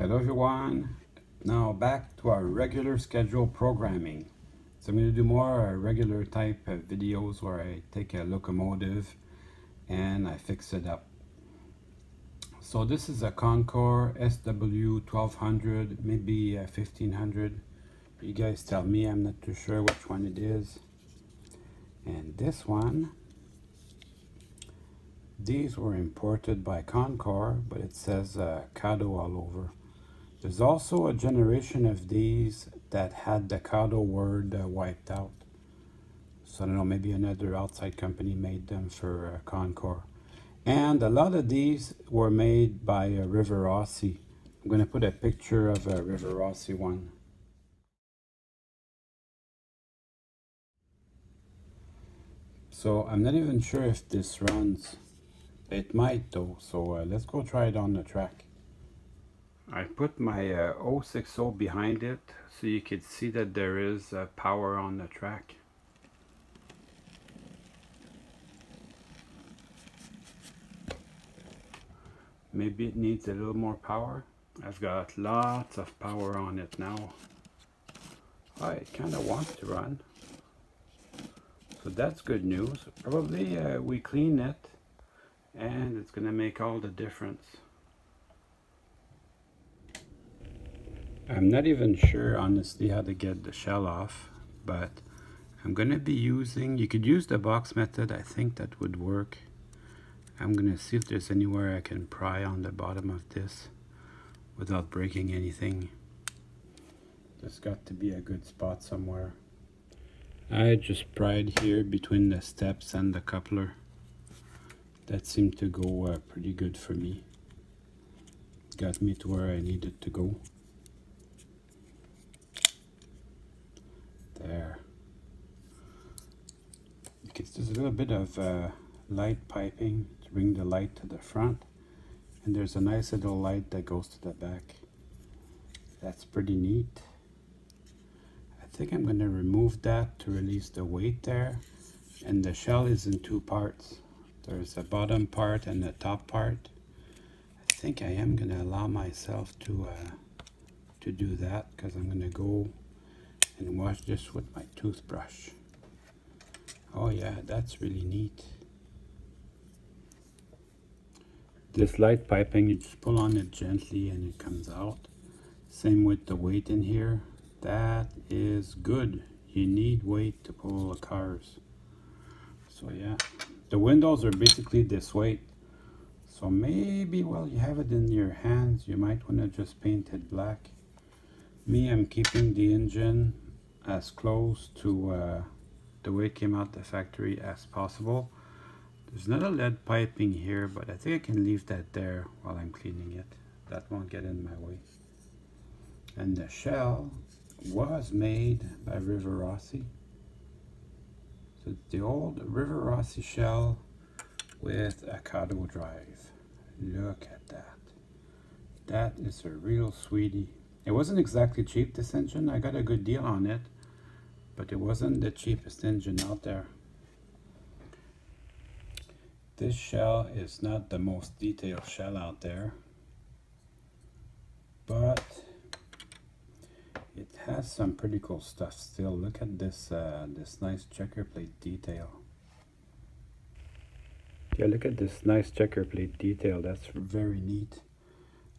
Hello everyone, now back to our regular schedule programming. So I'm going to do more regular type of videos where I take a locomotive and I fix it up. So this is a Con-Cor SW1200, maybe 1500. You guys tell me, I'm not too sure which one it is. And this one, these were imported by Con-Cor, but it says Cado all over. There's also a generation of these that had the Cado word wiped out. So I don't know, maybe another outside company made them for Con-Cor. And a lot of these were made by River Rossi. I'm going to put a picture of a River Rossi one. So I'm not even sure if this runs. It might though, so let's go try it on the track. I put my 060 behind it so you could see that there is power on the track. Maybe it needs a little more power. I've got lots of power on it now. I kind of want to run. So that's good news. Probably we clean it and it's going to make all the difference. I'm not even sure honestly how to get the shell off, but I'm going to be using, you could use the box method, I think that would work. I'm going to see if there's anywhere I can pry on the bottom of this without breaking anything. There's got to be a good spot somewhere. I just pried here between the steps and the coupler. That seemed to go pretty good for me. Got me to where I needed to go. There. Because there's a little bit of light piping to bring the light to the front, and there's a nice little light that goes to the back. That's pretty neat. I think I'm going to remove that to release the weight there, and the shell is in two parts. There's a bottom part and the top part. I think I am going to allow myself to do that, because I'm going to go and wash this with my toothbrush. Oh yeah, that's really neat. This light piping, you just pull on it gently and it comes out. Same with the weight in here. That is good. You need weight to pull the cars. So yeah, the windows are basically this weight. So maybe while you have it in your hands, you might want to just paint it black. Me, I'm keeping the engine as close to the way it came out the factory as possible. There's not a lead piping here, but I think I can leave that there while I'm cleaning it. That won't get in my way. And the shell was made by River Rossi. So it's the old River Rossi shell with a Cado drive. Look at that. That is a real sweetie. It wasn't exactly cheap, this engine. I got a good deal on it, but it wasn't the cheapest engine out there. This shell is not the most detailed shell out there, but it has some pretty cool stuff still. Look at this this nice checker plate detail. Yeah, look at this nice checker plate detail. That's very neat.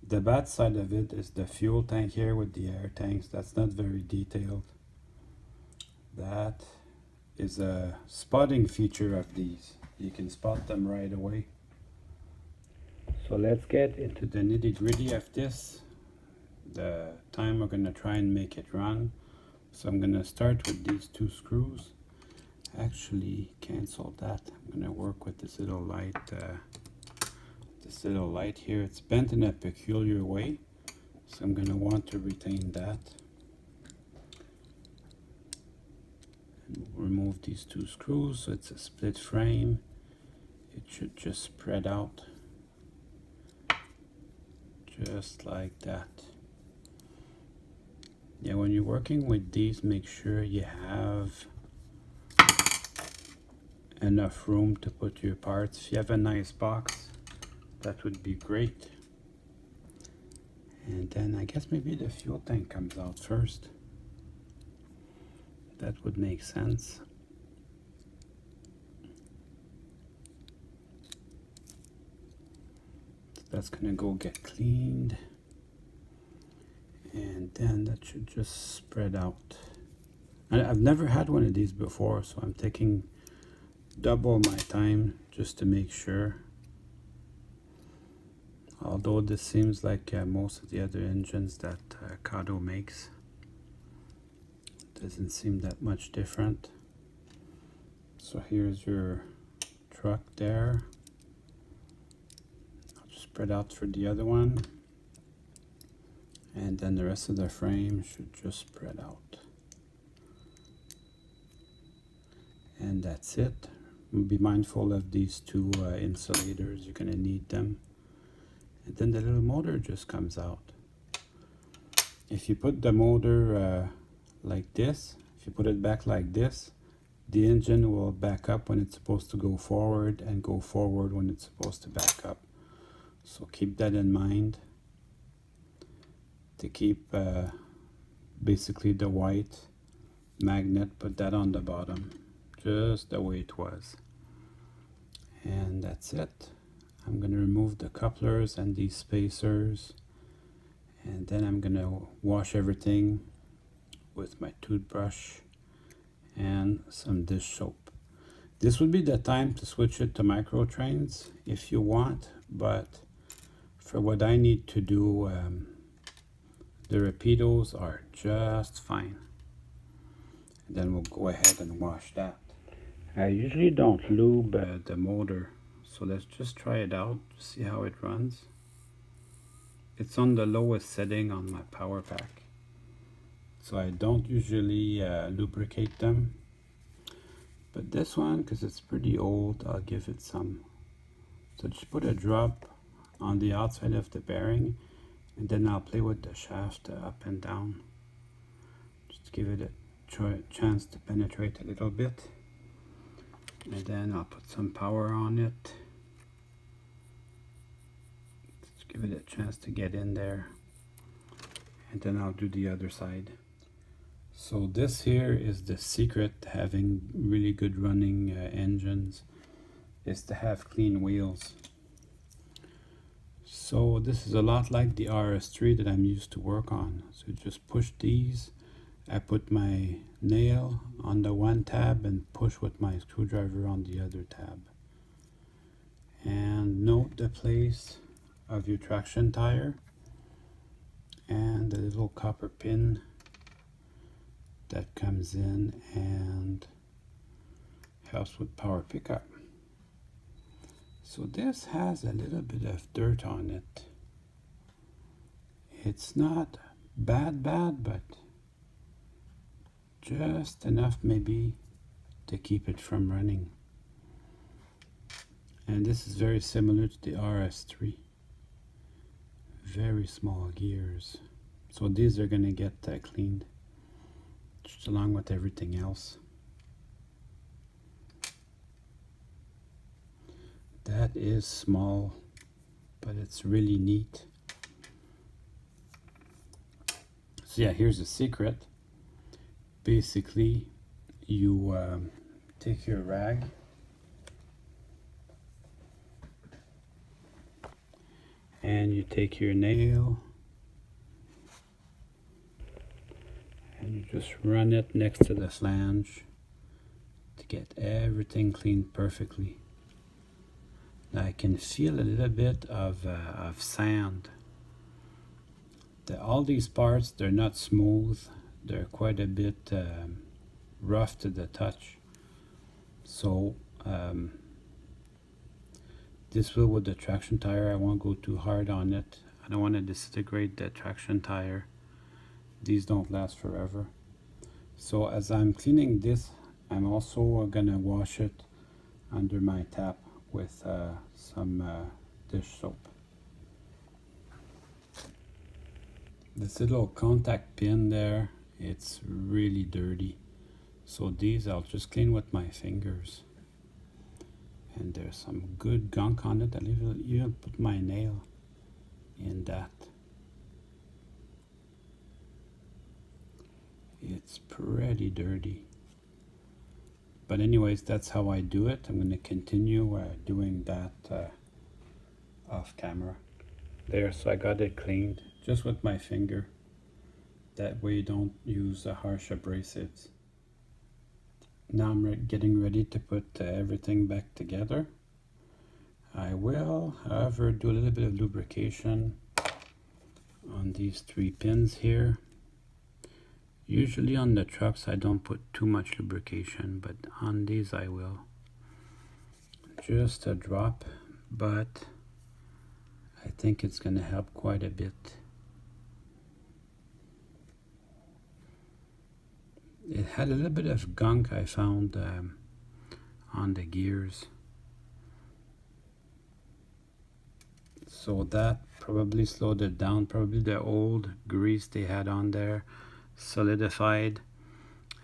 The bad side of it is the fuel tank here with the air tanks. That's not very detailed. That is a spotting feature of these. You can spot them right away. So let's get into the nitty-gritty of this. The time we're going to try and make it run. So I'm going to start with these two screws. Actually cancel that. I'm going to work with this little light. This little light here, it's bent in a peculiar way, so I'm going to want to retain that. And remove these two screws, so it's a split frame. It should just spread out just like that. Yeah, when you're working with these, make sure you have enough room to put your parts. If you have a nice box, that would be great. And then I guess maybe the fuel tank comes out first. That would make sense. So that's gonna go get cleaned. And then that should just spread out. I've never had one of these before, so I'm taking double my time just to make sure. Although this seems like most of the other engines that Kato makes, doesn't seem that much different. So here's your truck there. I'll just spread out for the other one. And then the rest of the frame should just spread out. And that's it. Be mindful of these two insulators, you're going to need them. And then the little motor just comes out. If you put the motor like this, if you put it back like this, the engine will back up when it's supposed to go forward and go forward when it's supposed to back up. So keep that in mind. To keep basically the white magnet, put that on the bottom, just the way it was. And that's it. I'm going to remove the couplers and these spacers, and then I'm going to wash everything with my toothbrush and some dish soap. This would be the time to switch it to micro trains if you want, but for what I need to do, the Rapidos are just fine. And then we'll go ahead and wash that. I usually don't lube the motor, so let's just try it out to see how it runs. It's on the lowest setting on my power pack, so I don't usually lubricate them. But this one, because it's pretty old, I'll give it some. So just put a drop on the outside of the bearing, and then I'll play with the shaft up and down. Just give it a chance to penetrate a little bit. And then I'll put some power on it. Just give it a chance to get in there. And then I'll do the other side. So this here is the secret to having really good running engines, is to have clean wheels. So this is a lot like the RS3 that I'm used to work on. So just push these. I put my nail on the one tab and push with my screwdriver on the other tab. And note the place of your traction tire and the little copper pin that comes in and helps with power pickup. So this has a little bit of dirt on it. It's not bad, but just enough maybe to keep it from running. And this is very similar to the RS3. Very small gears. So these are going to get cleaned just along with everything else. That is small, but it's really neat. So yeah, here's the secret. Basically, you take your rag and you take your nail and you just run it next to the flange to get everything cleaned perfectly. Now I can feel a little bit of sand. All these parts, they're not smooth. They're quite a bit rough to the touch. So this will with the traction tire, I won't go too hard on it. I don't want to disintegrate the traction tire. These don't last forever. So as I'm cleaning this, I'm also gonna wash it under my tap with some dish soap. This little contact pin there, it's really dirty. So these I'll just clean with my fingers. And there's some good gunk on it. I'll even put my nail in that. It's pretty dirty. But anyways, that's how I do it. I'm going to continue doing that off camera. There, so I got it cleaned just with my finger. That way you don't use harsh abrasives. Now I'm getting ready to put everything back together. I will, however, do a little bit of lubrication on these 3 pins here. Usually on the trucks I don't put too much lubrication, but on these I will. Just a drop, but I think it's going to help quite a bit. It had a little bit of gunk I found on the gears. So that probably slowed it down. Probably the old grease they had on there solidified,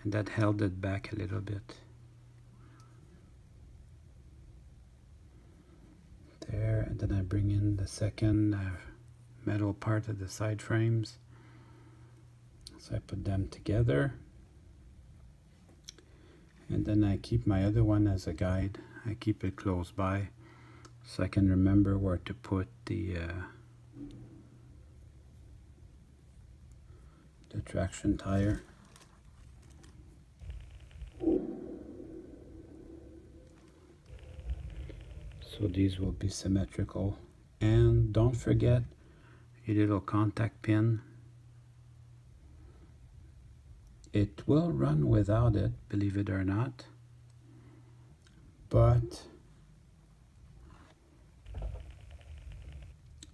and that held it back a little bit. There, and then I bring in the second metal part of the side frames. So I put them together. And then I keep my other one as a guide. I keep it close by so I can remember where to put the traction tire. So these will be symmetrical. And don't forget your little contact pin. It will run without it, believe it or not, but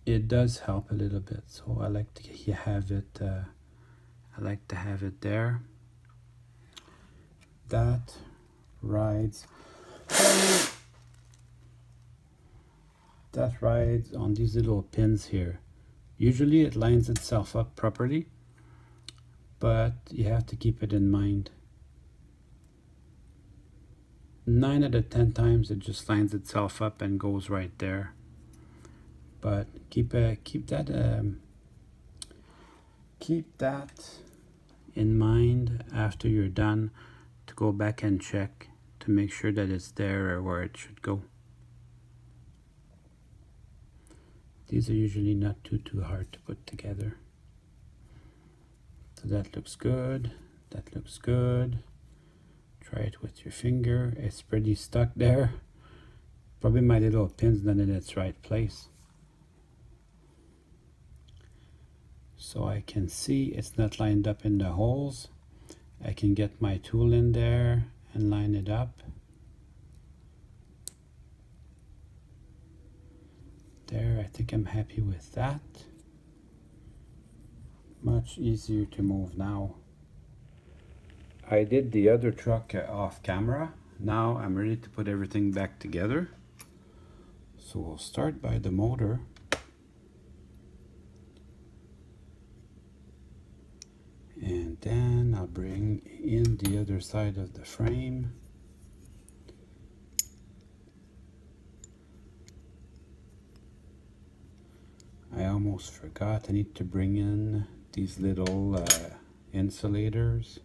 it does help a little bit. So I like to have it. I like to have it there. That rides. That rides on these little pins here. Usually it lines itself up properly, but you have to keep it in mind. 9 out of 10 times it just lines itself up and goes right there. But keep that in mind after you're done, to go back and check to make sure that it's there or where it should go. These are usually not too hard to put together. So that looks good, that looks good. Try it with your finger. It's pretty stuck there. Probably my little pin's not in its right place. So I can see it's not lined up in the holes. I can get my tool in there and line it up. There, I think I'm happy with that. Much easier to move now. I did the other truck off camera. Now I'm ready to put everything back together. So we'll start by the motor. And then I'll bring in the other side of the frame. I almost forgot, I need to bring in these little insulators.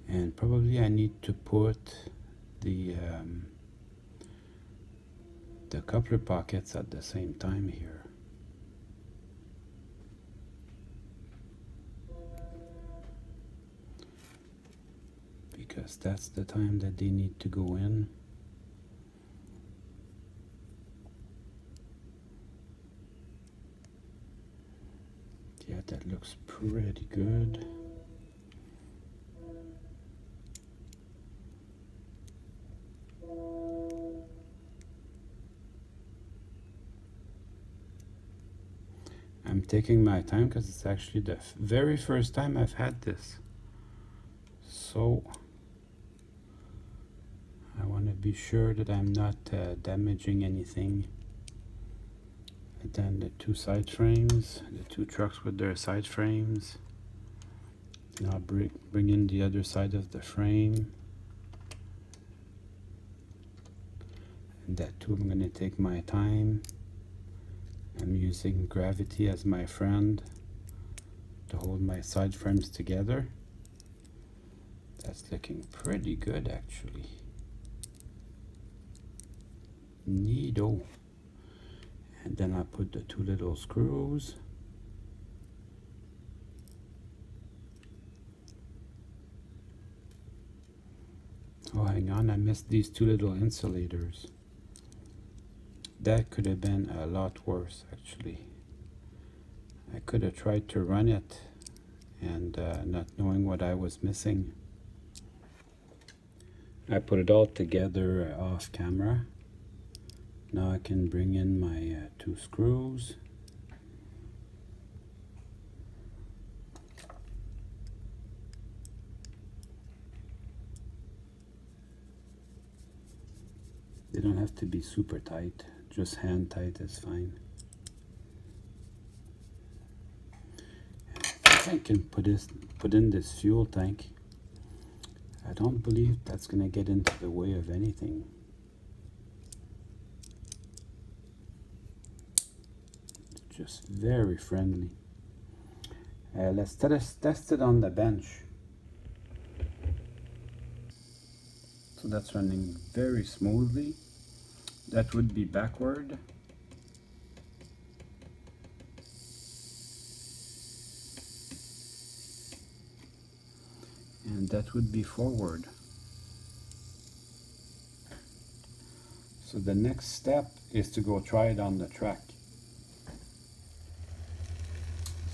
And probably I need to put the coupler pockets at the same time here. Because that's the time that they need to go in. Yeah, that looks pretty good. I'm taking my time because it's actually the very first time I've had this. So I want to be sure that I'm not damaging anything. And then the 2 side frames, the 2 trucks with their side frames. Now bring in the other side of the frame. And that too, I'm going to take my time. I'm using gravity as my friend to hold my side frames together. That's looking pretty good actually. Neato. And then I put the two little screws. Oh, hang on, I missed these two little insulators. That could have been a lot worse actually. I could have tried to run it and not knowing what I was missing. I put it all together off camera. Now I can bring in my two screws. They don't have to be super tight, just hand tight is fine. I can put in this fuel tank. I don't believe that's going to get into the way of anything. It's just very friendly. Let's test it on the bench. So that's running very smoothly. That would be backward. And that would be forward. So the next step is to go try it on the track.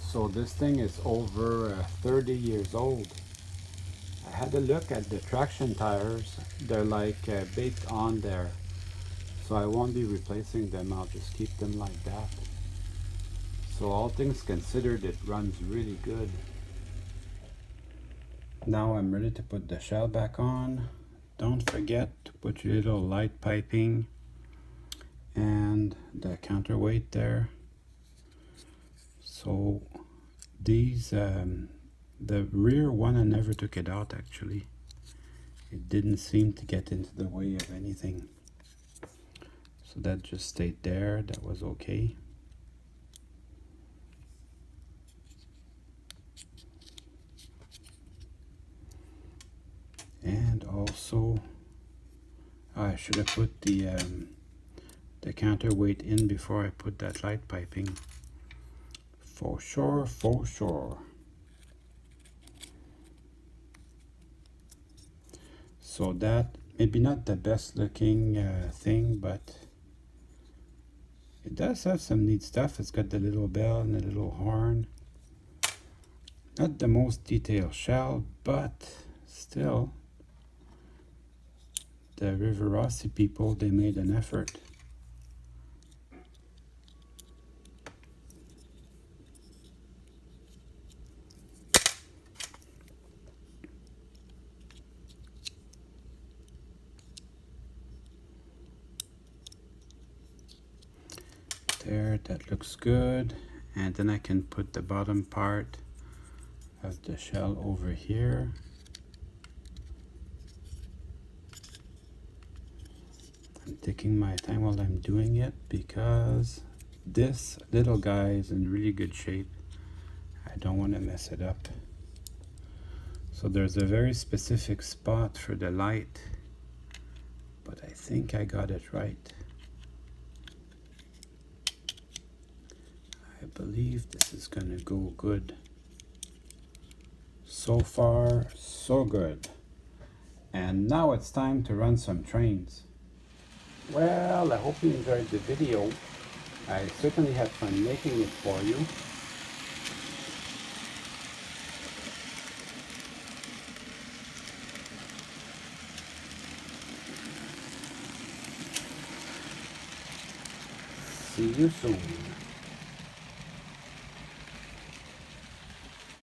So this thing is over 30 years old. I had a look at the traction tires. They're like baked on there. So I won't be replacing them, I'll just keep them like that. So all things considered, it runs really good. Now I'm ready to put the shell back on. Don't forget to put your little light piping and the counterweight there. So these, the rear one, I never took it out actually. It didn't seem to get into the way of anything. So that just stayed there, that was okay. And also, I should have put the counterweight in before I put that light piping. For sure, for sure. So that, maybe not the best looking thing, but it does have some neat stuff. It's got the little bell and the little horn. Not the most detailed shell, but still, the Riverossi people, they made an effort. There, that looks good. And then I can put the bottom part of the shell over here. I'm taking my time while I'm doing it because this little guy is in really good shape. I don't want to mess it up. So there's a very specific spot for the light, but I think I got it right. I believe this is gonna go good. So far, so good. And now it's time to run some trains. Well, I hope you enjoyed the video. I certainly had fun making it for you. See you soon.